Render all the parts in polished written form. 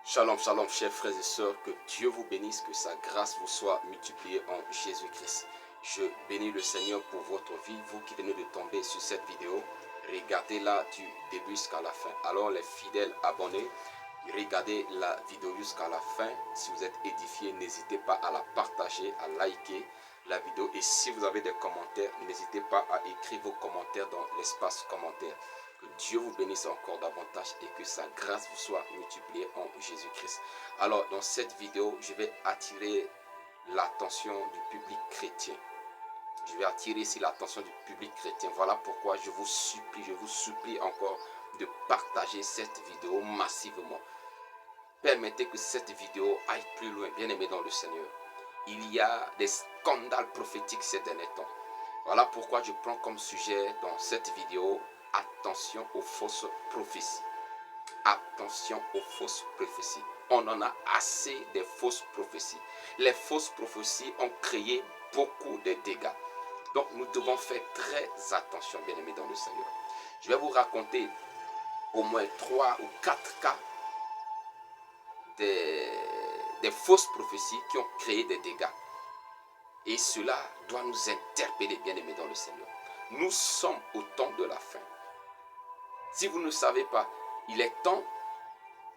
Shalom, shalom, chers frères et sœurs, que Dieu vous bénisse, que sa grâce vous soit multipliée en Jésus-Christ. Je bénis le Seigneur pour votre vie, vous qui venez de tomber sur cette vidéo, regardez-la du début jusqu'à la fin. Alors les fidèles abonnés, regardez la vidéo jusqu'à la fin. Si vous êtes édifiés, n'hésitez pas à la partager, à liker la vidéo. Et si vous avez des commentaires, n'hésitez pas à écrire vos commentaires dans l'espace commentaire. Que Dieu vous bénisse encore davantage et que sa grâce vous soit multipliée en Jésus-Christ. Alors, dans cette vidéo, je vais attirer l'attention du public chrétien. Je vais attirer ici l'attention du public chrétien. Voilà pourquoi je vous supplie encore de partager cette vidéo massivement. Permettez que cette vidéo aille plus loin, bien aimé dans le Seigneur. Il y a des scandales prophétiques ces derniers temps. Voilà pourquoi je prends comme sujet dans cette vidéo: attention aux fausses prophéties. Attention aux fausses prophéties. On en a assez des fausses prophéties. Les fausses prophéties ont créé beaucoup de dégâts. Donc nous devons faire très attention, bien aimés dans le Seigneur. Je vais vous raconter au moins 3 ou 4 cas des fausses prophéties qui ont créé des dégâts. Et cela doit nous interpeller, bien aimés dans le Seigneur. Nous sommes au temps de la fin. Si vous ne savez pas, il est temps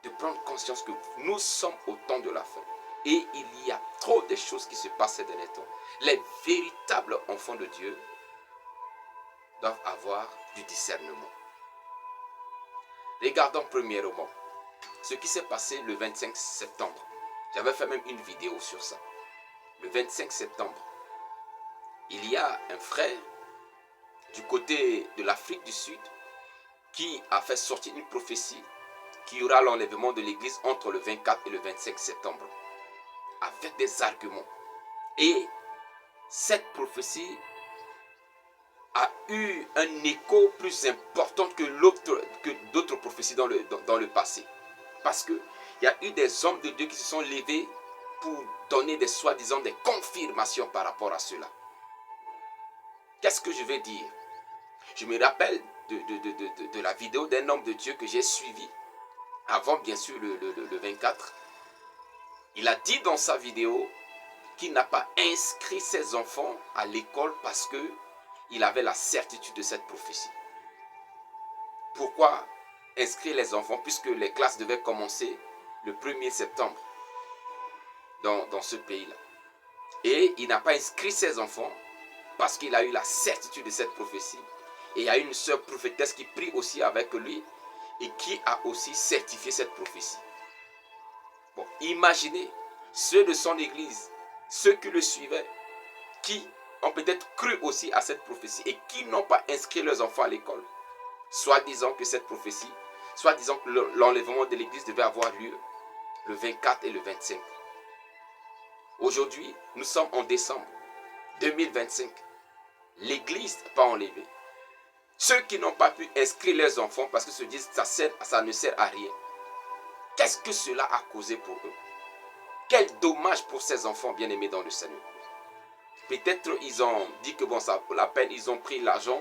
de prendre conscience que nous sommes au temps de la fin. Et il y a trop de choses qui se passent ces derniers temps. Les véritables enfants de Dieu doivent avoir du discernement. Regardons premièrement ce qui s'est passé le 25 septembre. J'avais fait même une vidéo sur ça. Le 25 septembre, il y a un frère du côté de l'Afrique du Sud qui a fait sortir une prophétie qu'il y aura l'enlèvement de l'église entre le 24 et le 25 septembre, avec des arguments. Et cette prophétie a eu un écho plus important que d'autres prophéties dans le passé. Parce qu'il y a eu des hommes de Dieu qui se sont levés pour donner des soi-disant des confirmations par rapport à cela. Qu'est-ce que je vais dire? Je me rappelle de la vidéo d'un homme de Dieu que j'ai suivi avant, bien sûr, le 24. Il a dit dans sa vidéo qu'il n'a pas inscrit ses enfants à l'école parce qu'il avait la certitude de cette prophétie. Pourquoi inscrire les enfants puisque les classes devaient commencer le 1er septembre dans ce pays-là? Et il n'a pas inscrit ses enfants parce qu'il a eu la certitude de cette prophétie. Et il y a une sœur prophétesse qui prie aussi avec lui et qui a aussi certifié cette prophétie. Bon, imaginez ceux de son église, ceux qui le suivaient, qui ont peut-être cru aussi à cette prophétie et qui n'ont pas inscrit leurs enfants à l'école, soit disant que cette prophétie, soit disant que l'enlèvement de l'église devait avoir lieu le 24 et le 25. Aujourd'hui, nous sommes en décembre 2025. L'église n'est pas enlevée. Ceux qui n'ont pas pu inscrire leurs enfants parce qu'ils se disent que ça ne sert à rien. Qu'est-ce que cela a causé pour eux? Quel dommage pour ces enfants bien-aimés dans le Seigneur. Peut-être ils ont dit que bon, ça vaut la peine, ils ont pris l'argent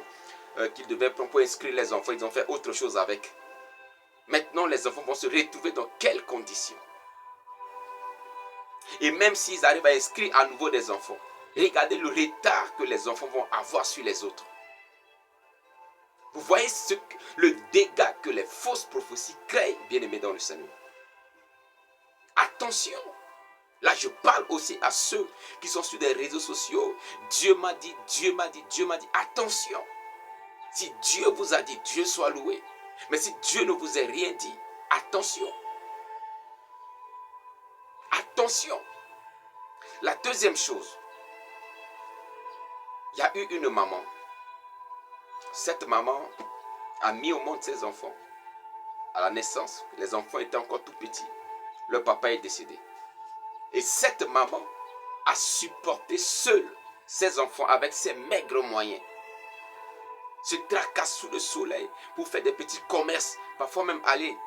qu'ils devaient prendre pour inscrire les enfants, ils ont fait autre chose avec. Maintenant, les enfants vont se retrouver dans quelles conditions? Et même s'ils arrivent à inscrire à nouveau des enfants, regardez le retard que les enfants vont avoir sur les autres. Vous voyez le dégât que les fausses prophéties créent, bien-aimés dans le Seigneur. Attention! Là, je parle aussi à ceux qui sont sur des réseaux sociaux. Dieu m'a dit, Dieu m'a dit, Dieu m'a dit. Attention! Si Dieu vous a dit, Dieu soit loué. Mais si Dieu ne vous a rien dit, attention! Attention! La deuxième chose, il y a eu une maman. Cette maman a mis au monde ses enfants. À la naissance, les enfants étaient encore tout petits. Le papa est décédé. Et cette maman a supporté seule ses enfants avec ses maigres moyens. Se tracasse sous le soleil pour faire des petits commerces. Parfois même aller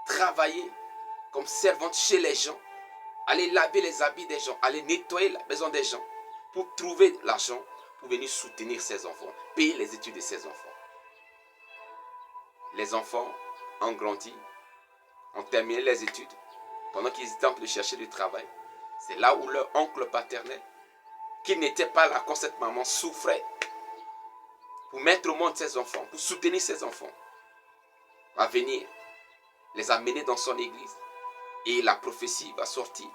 travailler comme servante chez les gens. Aller laver les habits des gens. Aller nettoyer la maison des gens. Pour trouver l'argent pour venir soutenir ses enfants. Payer les études de ses enfants. Les enfants ont grandi. ont terminé les études, pendant qu'ils étaient en train de chercher du travail, c'est là où leur oncle paternel, qui n'était pas là quand cette maman souffrait, pour mettre au monde ses enfants, pour soutenir ses enfants, va venir les amener dans son église. Et la prophétie va sortir,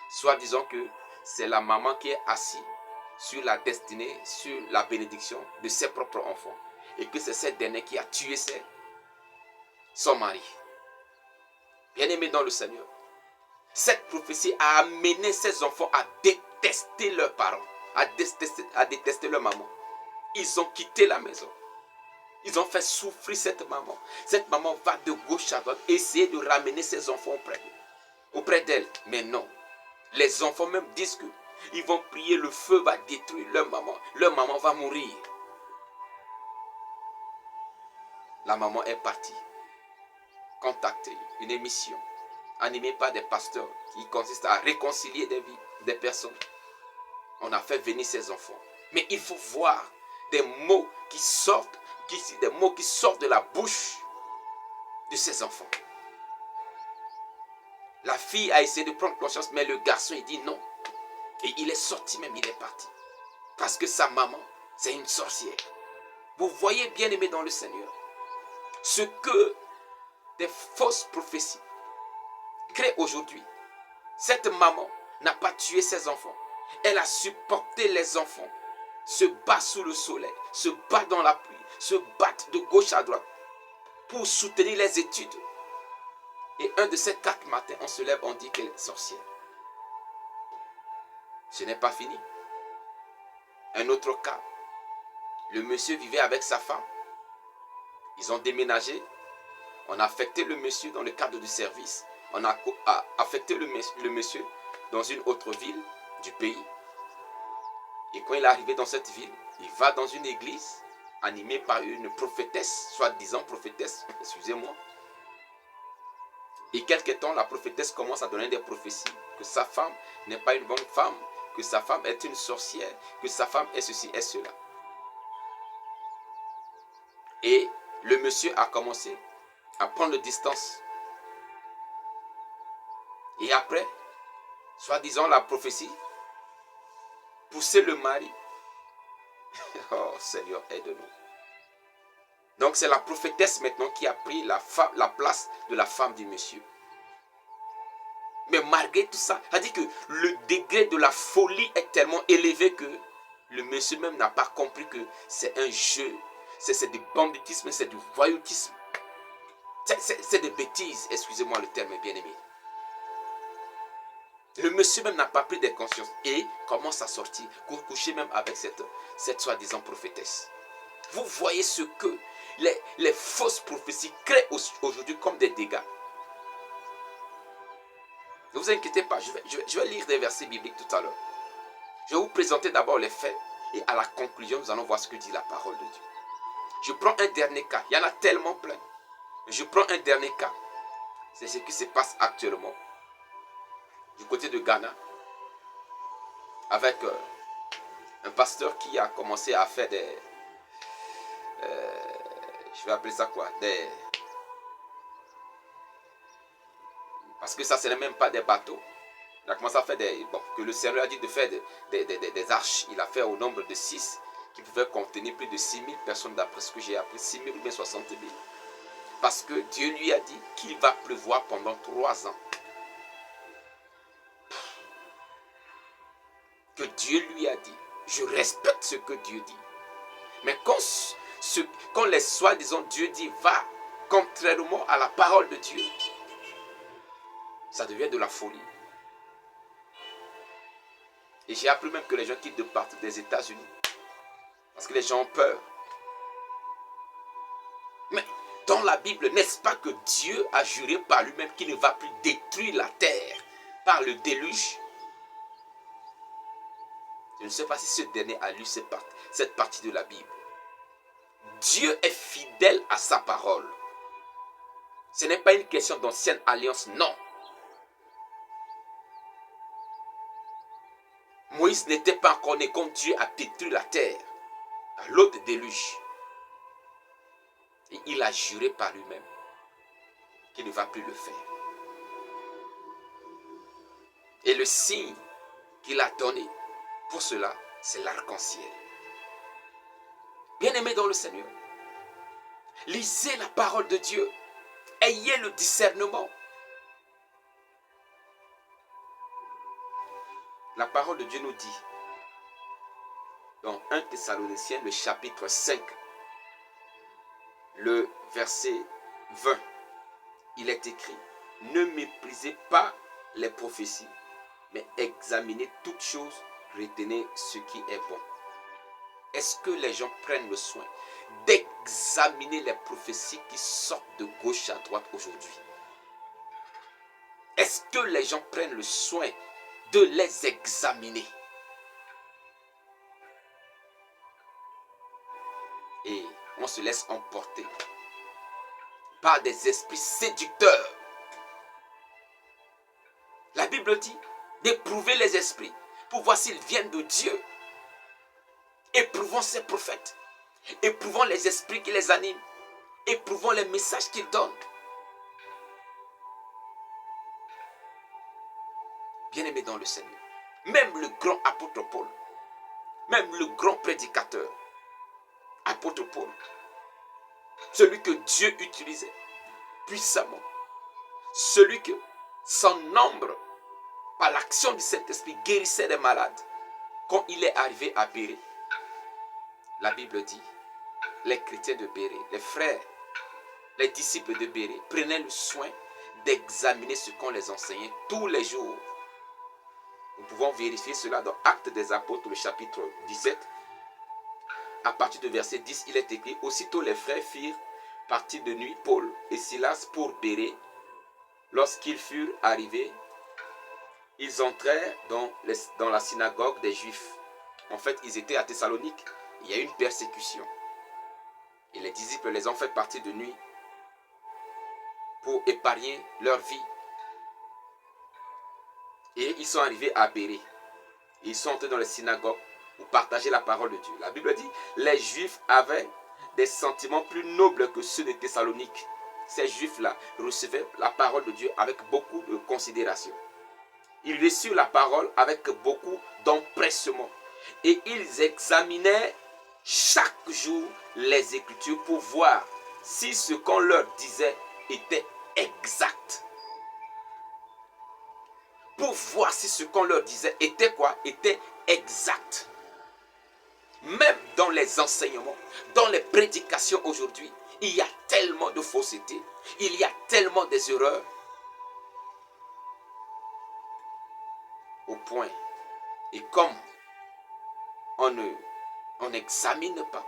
soit disant que c'est la maman qui est assise sur la destinée, sur la bénédiction de ses propres enfants. Et que c'est cette dernière qui a tué son mari. Bien-aimé dans le Seigneur, cette prophétie a amené ses enfants à détester leurs parents, à détester leur maman. Ils ont quitté la maison. Ils ont fait souffrir cette maman. Cette maman va de gauche à droite essayer de ramener ses enfants auprès d'elle. Mais non. Les enfants même disent que ils vont prier, le feu va détruire leur maman. Leur maman va mourir. La maman est partie contacter une émission animée par des pasteurs qui consiste à réconcilier des vies, des personnes. On a fait venir ses enfants. Mais il faut voir des mots qui sortent de la bouche de ses enfants. La fille a essayé de prendre conscience, mais le garçon il dit non. Et il est sorti même, il est parti. Parce que sa maman, c'est une sorcière. Vous voyez, bien aimé dans le Seigneur, ce que des fausses prophéties créent aujourd'hui. Cette maman n'a pas tué ses enfants. Elle a supporté les enfants, se bat sous le soleil, se bat dans la pluie, se battent de gauche à droite pour soutenir les études. Et un de ces 4 matins, on se lève, on dit qu'elle est sorcière. Ce n'est pas fini. Un autre cas, le monsieur vivait avec sa femme. Ils ont déménagé. On a affecté le monsieur dans le cadre du service. On a affecté le monsieur dans une autre ville du pays. Et quand il est arrivé dans cette ville, il va dans une église animée par une prophétesse, soi-disant prophétesse, excusez-moi. Et quelque temps, la prophétesse commence à donner des prophéties, que sa femme n'est pas une bonne femme, que sa femme est une sorcière, que sa femme est ceci et cela. Et le monsieur a commencé à prendre distance. Et après, soi-disant la prophétie, pousser le mari. Oh Seigneur, aide-nous. Donc c'est la prophétesse maintenant qui a pris la place de la femme du monsieur. Mais malgré tout ça, ça dit que le degré de la folie est tellement élevé que le monsieur même n'a pas compris que c'est un jeu, c'est du banditisme, c'est du voyoutisme. C'est des bêtises, excusez-moi le terme bien aimé. Le monsieur même n'a pas pris de conscience et commence à sortir, coucher même avec cette soi-disant prophétesse. Vous voyez ce que les fausses prophéties créent aujourd'hui comme des dégâts. Ne vous inquiétez pas, je vais lire des versets bibliques tout à l'heure. Je vais vous présenter d'abord les faits et à la conclusion, nous allons voir ce que dit la parole de Dieu. Je prends un dernier cas, il y en a tellement plein. Je prends un dernier cas. C'est ce qui se passe actuellement du côté de Ghana avec un pasteur qui a commencé à faire des... je vais appeler ça quoi? Parce que ça, ce n'est même pas des bateaux. Il a commencé à faire des... Bon, que le Seigneur a dit de faire des arches. Il a fait au nombre de 6 qui pouvaient contenir plus de 6000 personnes d'après ce que j'ai appris. 6000 ou bien 60 000. Parce que Dieu lui a dit qu'il va pleuvoir pendant 3 ans. Que Dieu lui a dit. Je respecte ce que Dieu dit. Mais quand les soi-disant Dieu dit va contrairement à la parole de Dieu, ça devient de la folie. Et j'ai appris même que les gens quittent de partout des États-Unis. Parce que les gens ont peur. Mais dans la Bible, n'est-ce pas que Dieu a juré par lui-même qu'il ne va plus détruire la terre par le déluge? Je ne sais pas si ce dernier a lu cette partie de la Bible. Dieu est fidèle à sa parole. Ce n'est pas une question d'ancienne alliance, non. Moïse n'était pas encore né quand Dieu a détruit la terre à l'eau de déluge. Et il a juré par lui-même qu'il ne va plus le faire. Et le signe qu'il a donné pour cela, c'est l'arc-en-ciel. Bien-aimés dans le Seigneur, lisez la parole de Dieu. Ayez le discernement. La parole de Dieu nous dit, dans 1 Thessaloniciens, le chapitre 5, le verset 20, il est écrit, ne méprisez pas les prophéties, mais examinez toutes choses, retenez ce qui est bon. Est-ce que les gens prennent le soin d'examiner les prophéties qui sortent de gauche à droite aujourd'hui? Est-ce que les gens prennent le soin de les examiner? Et on se laisse emporter par des esprits séducteurs. La Bible dit d'éprouver les esprits pour voir s'ils viennent de Dieu. Éprouvons ces prophètes. Éprouvons les esprits qui les animent. Éprouvons les messages qu'ils donnent. Bien-aimés dans le Seigneur, même le grand apôtre Paul, même le grand prédicateur, apôtre Paul, celui que Dieu utilisait puissamment, celui que sans nombre, par l'action du Saint-Esprit, guérissait des malades, quand il est arrivé à Bérée, la Bible dit, les chrétiens de Bérée, les frères, les disciples de Bérée, prenaient le soin d'examiner ce qu'on les enseignait tous les jours. Nous pouvons vérifier cela dans Actes des Apôtres, le chapitre 17. À partir du verset 10, il est écrit, aussitôt les frères firent partie de nuit Paul et Silas pour Bérée. Lorsqu'ils furent arrivés, ils entrèrent dans la synagogue des Juifs. En fait, ils étaient à Thessalonique. Il y a eu une persécution. Et les disciples les ont fait partie de nuit pour épargner leur vie. Et ils sont arrivés à Bérée. Ils sont entrés dans les synagogues pour partager la parole de Dieu. La Bible dit, les Juifs avaient des sentiments plus nobles que ceux de Thessalonique. Ces Juifs-là recevaient la parole de Dieu avec beaucoup de considération. Ils reçurent la parole avec beaucoup d'empressement. Et ils examinaient chaque jour les Écritures pour voir si ce qu'on leur disait était exact. Pour voir si ce qu'on leur disait était quoi? Était exact. Même dans les enseignements, dans les prédications aujourd'hui, il y a tellement de fausseté, il y a tellement des erreurs, au point, et comme on n'examine pas,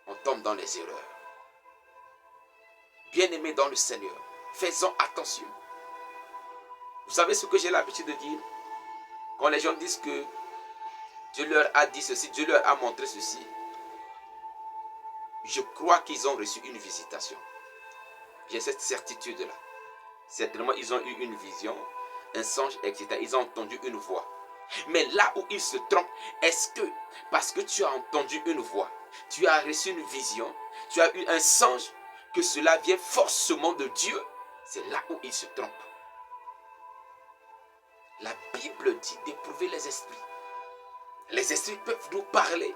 on tombe dans les erreurs. Bien-aimés dans le Seigneur, faisons attention. Vous savez ce que j'ai l'habitude de dire? Quand les gens disent que Dieu leur a dit ceci, Dieu leur a montré ceci, je crois qu'ils ont reçu une visitation. J'ai cette certitude-là. Certainement, ils ont eu une vision, un songe, etc. Ils ont entendu une voix. Mais là où ils se trompent, est-ce que parce que tu as entendu une voix, tu as reçu une vision, tu as eu un songe, que cela vient forcément de Dieu? C'est là où ils se trompent. La Bible dit d'éprouver les esprits. Les esprits peuvent nous parler,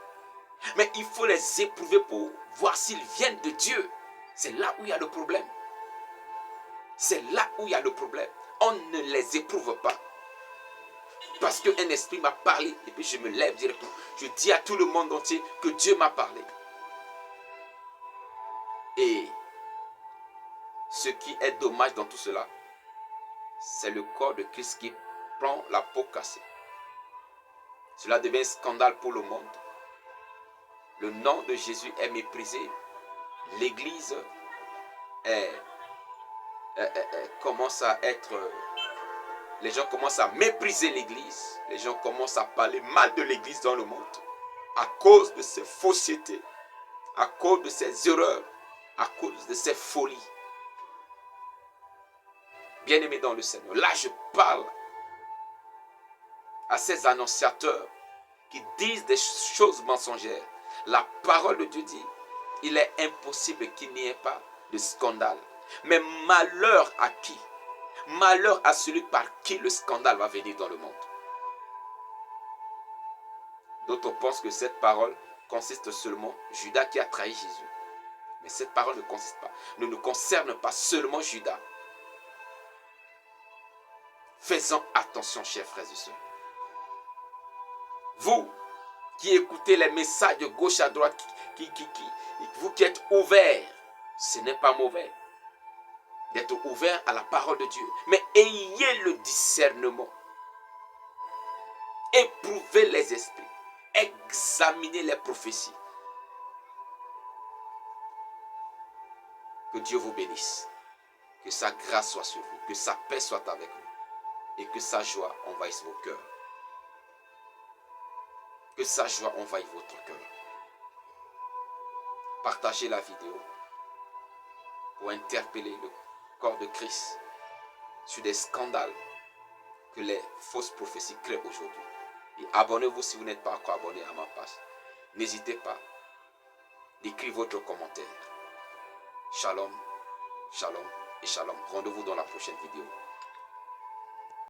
mais il faut les éprouver pour voir s'ils viennent de Dieu. C'est là où il y a le problème. C'est là où il y a le problème. On ne les éprouve pas. Parce qu'un esprit m'a parlé, et puis je me lève directement. Je dis à tout le monde entier que Dieu m'a parlé. Et ce qui est dommage dans tout cela, c'est le corps de Christ qui prend la peau cassée. Cela devient un scandale pour le monde. Le nom de Jésus est méprisé. L'Église commence à être... Les gens commencent à mépriser l'Église. Les gens commencent à parler mal de l'Église dans le monde. À cause de ces faussetés. À cause de ces erreurs. À cause de ces folies. Bien-aimés dans le Seigneur. Là, je parle à ces annonciateurs qui disent des choses mensongères. La parole de Dieu dit, il est impossible qu'il n'y ait pas de scandale. Mais malheur à qui? Malheur à celui par qui le scandale va venir dans le monde. D'autres pensent que cette parole consiste seulement Judas qui a trahi Jésus. Mais cette parole ne consiste pas, ne concerne pas seulement Judas. Faisons attention, chers frères et sœurs. Vous qui écoutez les messages de gauche à droite, vous qui êtes ouverts, ce n'est pas mauvais d'être ouvert à la parole de Dieu. Mais ayez le discernement. Éprouvez les esprits. Examinez les prophéties. Que Dieu vous bénisse. Que sa grâce soit sur vous. Que sa paix soit avec vous. Et que sa joie envahisse vos cœurs. Que sa joie envahisse votre cœur. Partagez la vidéo pour interpeller le corps de Christ sur des scandales que les fausses prophéties créent aujourd'hui. Et abonnez-vous si vous n'êtes pas encore abonné à ma page. N'hésitez pas d'écrire votre commentaire. Shalom, shalom et shalom. Rendez-vous dans la prochaine vidéo.